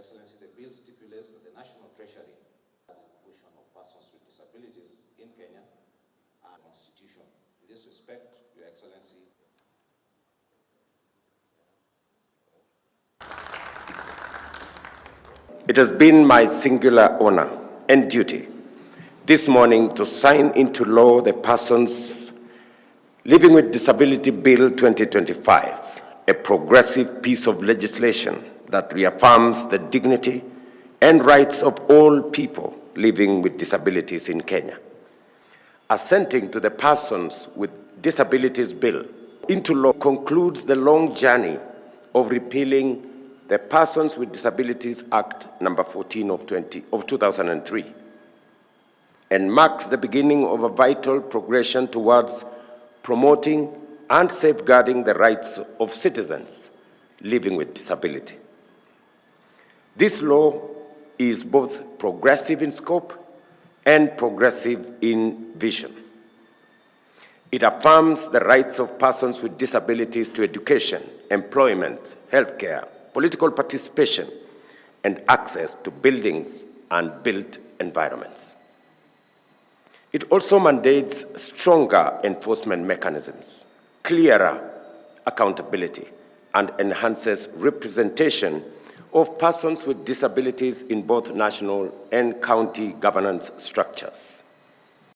Excellency, the bill stipulates that the National Treasury has inclusion of persons with disabilities in Kenya and Constitution. In this respect, Your Excellency, it has been my singular honor and duty this morning to sign into law the Persons Living with Disability Bill 2025, a progressive piece of legislation that reaffirms the dignity and rights of all people living with disabilities in Kenya. Assenting to the Persons with Disabilities Bill into law concludes the long journey of repealing the Persons with Disabilities Act number 14 of 2003 and marks the beginning of a vital progression towards promoting and safeguarding the rights of citizens living with disability. This law is both progressive in scope and progressive in vision. It affirms the rights of persons with disabilities to education, employment, healthcare, political participation, and access to buildings and built environments. It also mandates stronger enforcement mechanisms, clearer accountability, and enhances representation of persons with disabilities in both national and county governance structures.